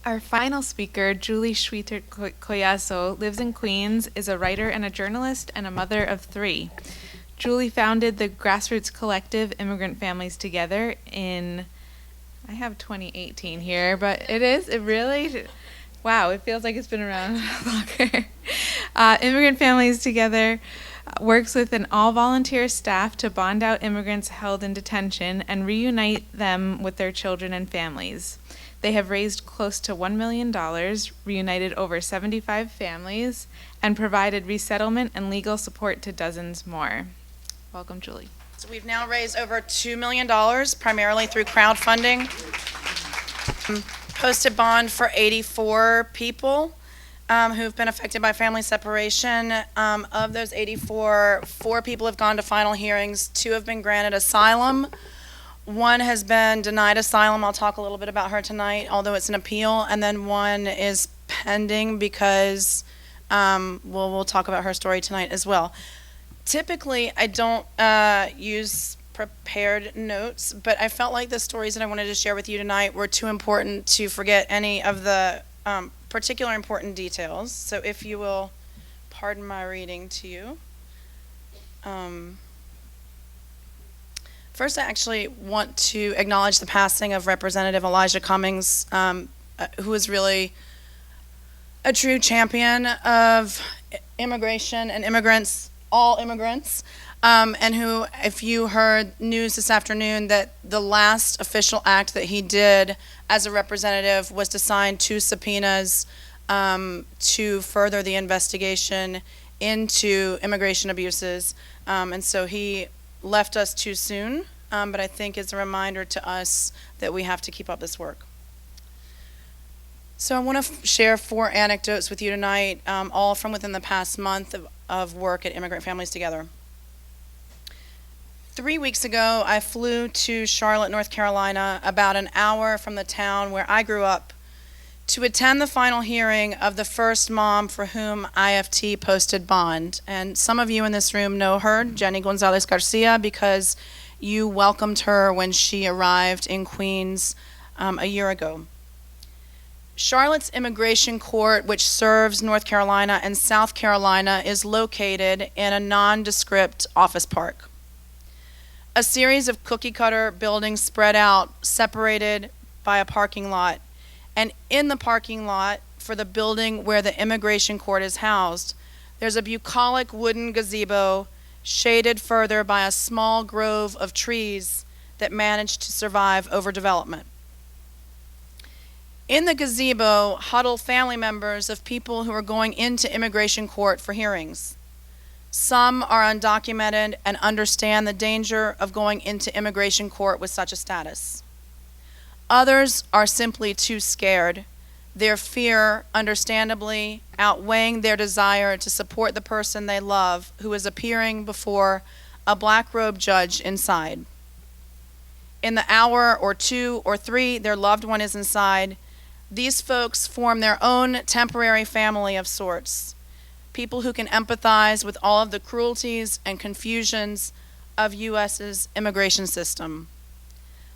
Our final speaker, Julie Schweitert Collazo, lives in Queens, is a writer and a journalist, and a mother of three. Julie founded the grassroots collective Immigrant Families Together in, I have 2018 here, but it really, wow, it feels like it's been around longer. Immigrant Families Together works with an all-volunteer staff to bond out immigrants held in detention and reunite them with their children and families. They have raised close to $1 million, reunited over 75 families, and provided resettlement and legal support to dozens more. Welcome, Julie. So we've now raised over $2 million, primarily through crowdfunding. Posted bond for 84 people who've been affected by family separation. Of those 84, 4 people have gone to final hearings, 2 have been granted asylum. 1 has been denied asylum. I'll talk a little bit about her tonight, although it's an appeal. And then 1 is pending because we'll talk about her story tonight as well. Typically, I don't use prepared notes, but I felt like the stories that I wanted to share with you tonight were too important to forget any of the particular important details. So if you will pardon my reading to you. First, I actually want to acknowledge the passing of Representative Elijah Cummings, who is really a true champion of immigration and immigrants, all immigrants, and who, if you heard news this afternoon, that the last official act that he did as a representative was to sign 2 subpoenas to further the investigation into immigration abuses, and so he left us too soon, but I think it's a reminder to us that we have to keep up this work. So I want to share 4 anecdotes with you tonight, all from within the past month of work at Immigrant Families Together. 3 weeks ago, I flew to Charlotte, North Carolina, about an hour from the town where I grew up, to attend the final hearing of the first mom for whom IFT posted bond. And some of you in this room know her, Jenny Gonzalez Garcia, because you welcomed her when she arrived in Queens a year ago. Charlotte's immigration court, which serves North Carolina and South Carolina, is located in a nondescript office park. A series of cookie-cutter buildings spread out, separated by a parking lot. And in the parking lot for the building where the immigration court is housed, there's a bucolic wooden gazebo shaded further by a small grove of trees that managed to survive overdevelopment. In the gazebo huddle family members of people who are going into immigration court for hearings. Some are undocumented and understand the danger of going into immigration court with such a status. Others are simply too scared, their fear, understandably, outweighing their desire to support the person they love who is appearing before a black-robed judge inside. In the hour or 2 or 3 their loved one is inside, these folks form their own temporary family of sorts, people who can empathize with all of the cruelties and confusions of U.S.'s immigration system.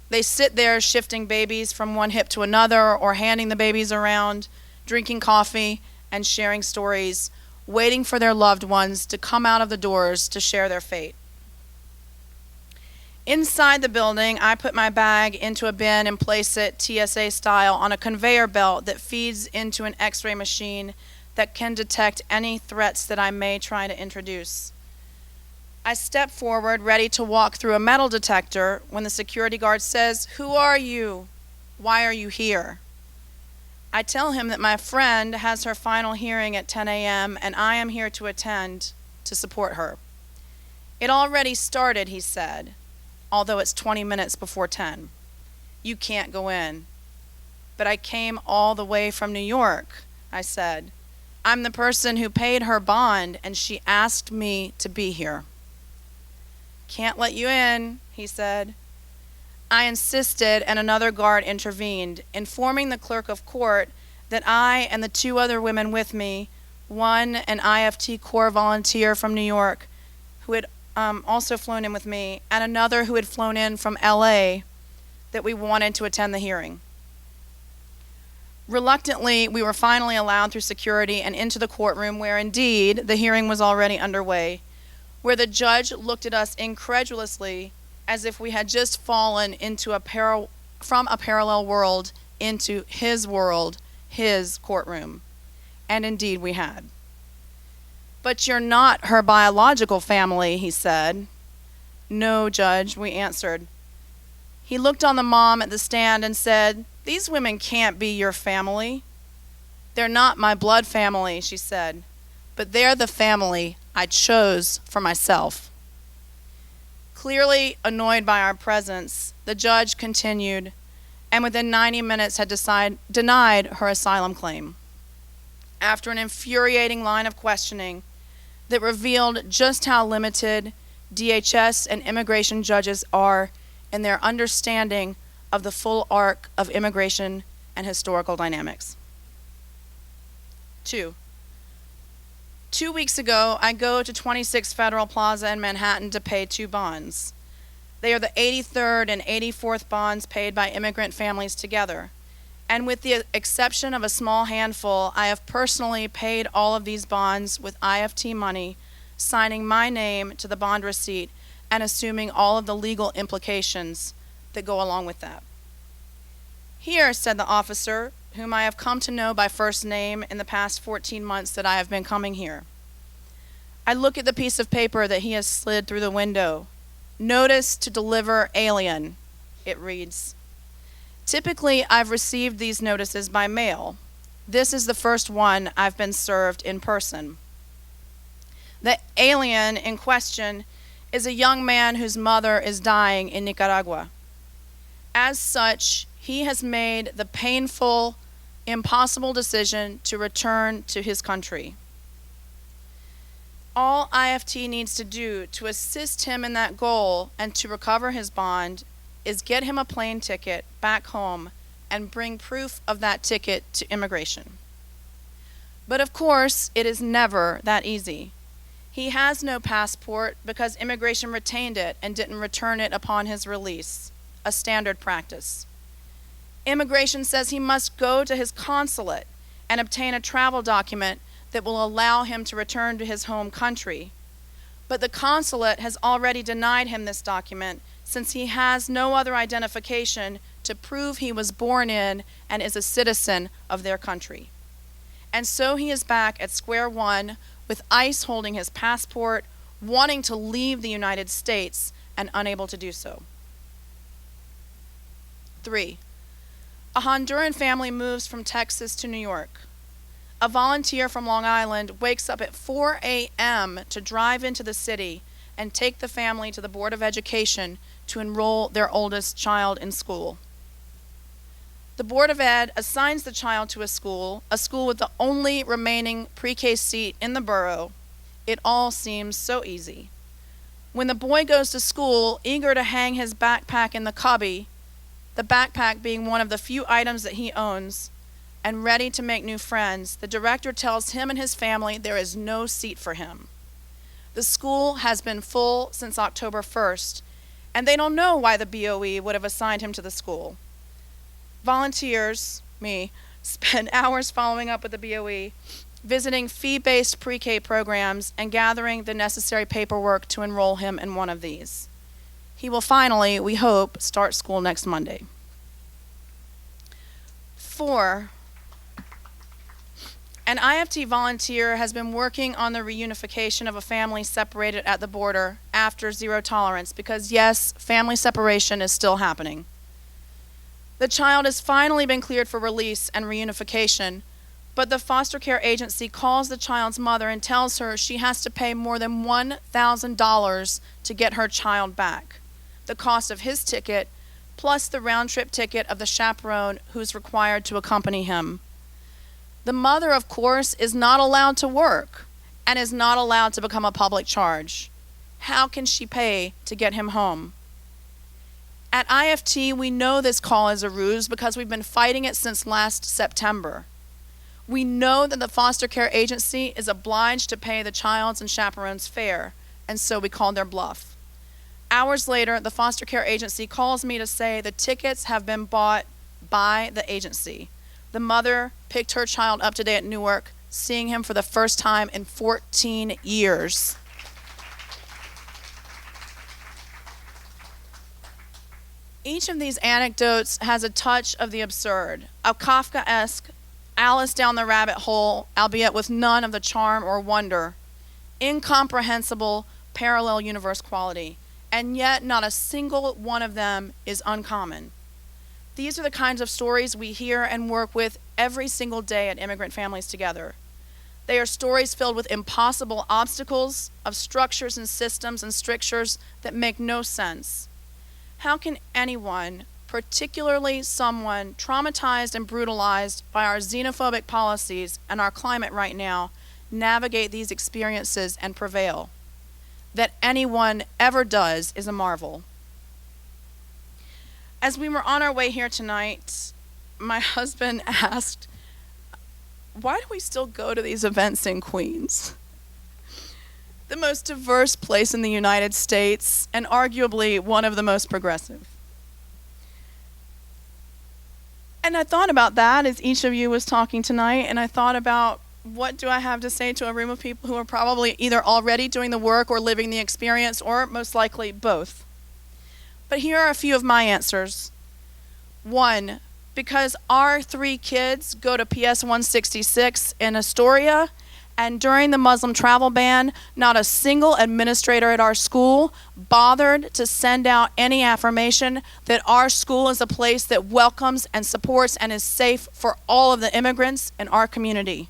They sit there shifting babies from one hip to another or handing the babies around, drinking coffee and sharing stories, waiting for their loved ones to come out of the doors to share their fate. Inside the building, I put my bag into a bin and place it TSA style on a conveyor belt that feeds into an X-ray machine that can detect any threats that I may try to introduce. I step forward, ready to walk through a metal detector, when the security guard says, "Who are you? Why are you here?" I tell him that my friend has her final hearing at 10 a.m. and I am here to attend to support her. "It already started," he said, although it's 20 minutes before 10. "You can't go in." "But I came all the way from New York," I said. "I'm the person who paid her bond and she asked me to be here." "Can't let you in," he said. I insisted and another guard intervened, informing the clerk of court that I and the 2 other women with me, one an IFT Corps volunteer from New York who had also flown in with me, and another who had flown in from LA, that we wanted to attend the hearing. Reluctantly, we were finally allowed through security and into the courtroom where indeed the hearing was already underway, where the judge looked at us incredulously as if we had just fallen into from a parallel world into his world, his courtroom. And indeed we had. "But you're not her biological family," he said. "No, Judge," we answered. He looked on the mom at the stand and said, "These women can't be your family." "They're not my blood family," she said, "but they're the family I chose for myself." Clearly annoyed by our presence, the judge continued, and within 90 minutes had denied her asylum claim. After an infuriating line of questioning that revealed just how limited DHS and immigration judges are in their understanding of the full arc of immigration and historical dynamics. 2 weeks ago, I go to 26 Federal Plaza in Manhattan to pay 2 bonds. They are the 83rd and 84th bonds paid by immigrant families together. And with the exception of a small handful, I have personally paid all of these bonds with IFT money, signing my name to the bond receipt and assuming all of the legal implications that go along with that. "Here," said the officer, whom I have come to know by first name in the past 14 months that I have been coming here. I look at the piece of paper that he has slid through the window. "Notice to deliver alien," it reads. Typically, I've received these notices by mail. This is the first one I've been served in person. The alien in question is a young man whose mother is dying in Nicaragua. As such, he has made the painful, impossible decision to return to his country. All IFT needs to do to assist him in that goal and to recover his bond is get him a plane ticket back home and bring proof of that ticket to immigration. But of course, it is never that easy. He has no passport because immigration retained it and didn't return it upon his release, a standard practice. Immigration says he must go to his consulate and obtain a travel document that will allow him to return to his home country. But the consulate has already denied him this document since he has no other identification to prove he was born in and is a citizen of their country. And so he is back at square one with ICE holding his passport, wanting to leave the United States and unable to do so. 3. A Honduran family moves from Texas to New York. A volunteer from Long Island wakes up at 4 a.m. to drive into the city and take the family to the Board of Education to enroll their oldest child in school. The Board of Ed assigns the child to a school with the only remaining pre-K seat in the borough. It all seems so easy. When the boy goes to school, eager to hang his backpack in the cubby, the backpack being one of the few items that he owns, and ready to make new friends, the director tells him and his family there is no seat for him. The school has been full since October 1st, and they don't know why the BOE would have assigned him to the school. Volunteers, me, spend hours following up with the BOE, visiting fee-based pre-K programs, and gathering the necessary paperwork to enroll him in one of these. He will finally, we hope, start school next Monday. 4. An IFT volunteer has been working on the reunification of a family separated at the border after zero tolerance because, yes, family separation is still happening. The child has finally been cleared for release and reunification, but the foster care agency calls the child's mother and tells her she has to pay more than $1,000 to get her child back, the cost of his ticket plus the round-trip ticket of the chaperone who's required to accompany him. The mother, of course, is not allowed to work and is not allowed to become a public charge. How can she pay to get him home? At IFT, we know this call is a ruse because we've been fighting it since last September. We know that the foster care agency is obliged to pay the child's and chaperone's fare, and so we called their bluff. Hours later, the foster care agency calls me to say the tickets have been bought by the agency, The mother picked her child up today at Newark, seeing him for the first time in 14 years. Each of these anecdotes has a touch of the absurd, a Kafkaesque Alice down the rabbit hole, albeit with none of the charm or wonder, incomprehensible parallel universe quality, and yet not a single one of them is uncommon. These are the kinds of stories we hear and work with every single day at Immigrant Families Together. They are stories filled with impossible obstacles of structures and systems and strictures that make no sense. How can anyone, particularly someone traumatized and brutalized by our xenophobic policies and our climate right now, navigate these experiences and prevail? That anyone ever does is a marvel. As we were on our way here tonight, my husband asked, why do we still go to these events in Queens? The most diverse place in the United States, and arguably one of the most progressive. And I thought about that as each of you was talking tonight, and I thought about what do I have to say to a room of people who are probably either already doing the work or living the experience, or most likely both. But here are a few of my answers. 1, because our 3 kids go to PS 166 in Astoria, and during the Muslim travel ban, not a single administrator at our school bothered to send out any affirmation that our school is a place that welcomes and supports and is safe for all of the immigrants in our community.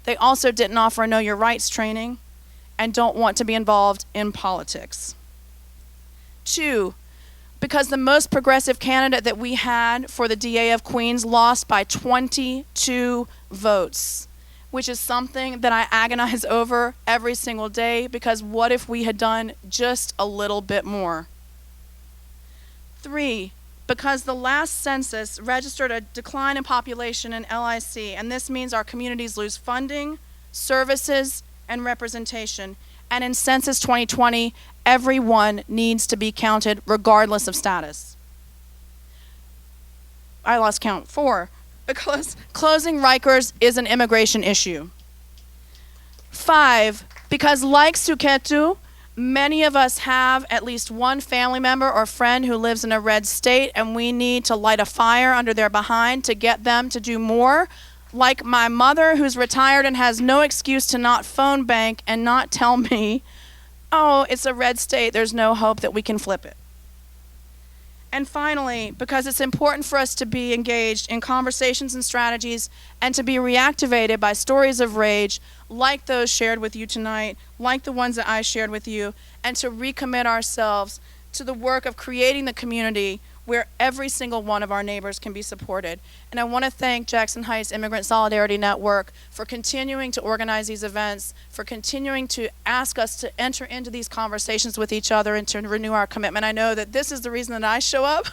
They also didn't offer a Know Your Rights training and don't want to be involved in politics. 2, because the most progressive candidate that we had for the DA of Queens lost by 22 votes, which is something that I agonize over every single day, because what if we had done just a little bit more? 3, because the last census registered a decline in population in LIC, and this means our communities lose funding, services, and representation. And in Census 2020, everyone needs to be counted regardless of status. I lost count. 4, because closing Rikers is an immigration issue. 5, because like Suketu, many of us have at least one family member or friend who lives in a red state, and we need to light a fire under their behind to get them to do more. Like my mother, who's retired and has no excuse to not phone bank and not tell me, oh, it's a red state, there's no hope that we can flip it. And finally, because it's important for us to be engaged in conversations and strategies and to be reactivated by stories of rage like those shared with you tonight, like the ones that I shared with you, and to recommit ourselves to the work of creating the community where every single one of our neighbors can be supported. And I want to thank Jackson Heights Immigrant Solidarity Network for continuing to organize these events, for continuing to ask us to enter into these conversations with each other and to renew our commitment. I know that this is the reason that I show up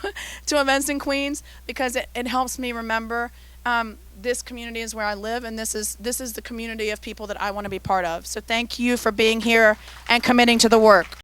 to events in Queens, because it helps me remember this community is where I live, and this is the community of people that I want to be part of. So thank you for being here and committing to the work.